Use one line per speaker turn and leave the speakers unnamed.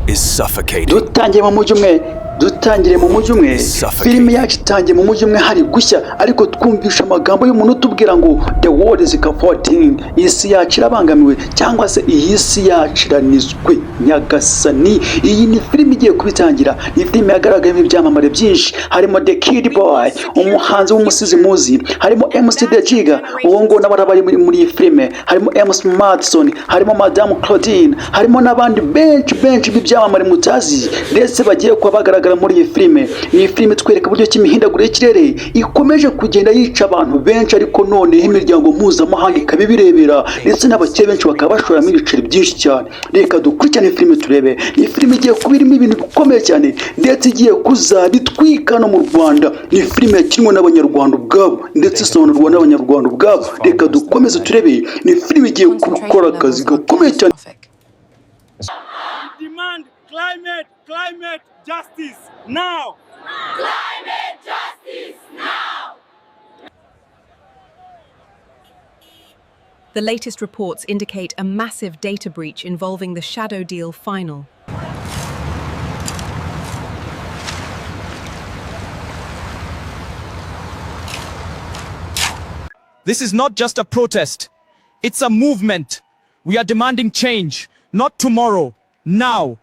is suffocating.
dutangire mu mujyi umwe filime yacu itangiye mu mujyi umwe hari gushya ariko twumvisha amagambo y'umuntu utubwira ngo the world is comforting, isi yacu irabangamiwe cyangwa se iyi si yacu iranizwe nyagasani. Iyi ni filime igiye kubitangira, ni filime yagaragayemo ibyamamare byinshi, harimo The Kid Boy umuhanzi w'umusizi muzi, harimo MC The Jiga uwo ngo n'abari muri iyi filime, harimo MC Madison, harimo Madame Claudine, harimo n'abandi benshi b'ibyamamare mutazi ndetse bagiye kuba bagaragara muri iyi filime. Iyi filime twereka uburyo ki imihindagurikire ikomeje kugenda yica abantu benshi, ariko none imiryango mpuzamahanga ikabibirebera ndetse n'abakire benshi bakaba bashoramo ibiceri byinshi cyane. Reka dukurikirane filime turebe. Iyi filime igiye kuba irimo ibintu bikomeye cyane ndetse igiye kuzabitwika no mu Rwanda. Ni filime yakinwe n'abanyarwanda ubwabo ndetse isobanurwa n'abanyarwanda ubwabo. Reka dukomeze turebe. Ni filime igiye gukora akazi gakomeye cyane.
Demand climate justice now.
Climate justice now.
The latest reports indicate a massive data breach involving the shadow deal final.
This is not just a protest. It's a movement. We are demanding change, not tomorrow, now.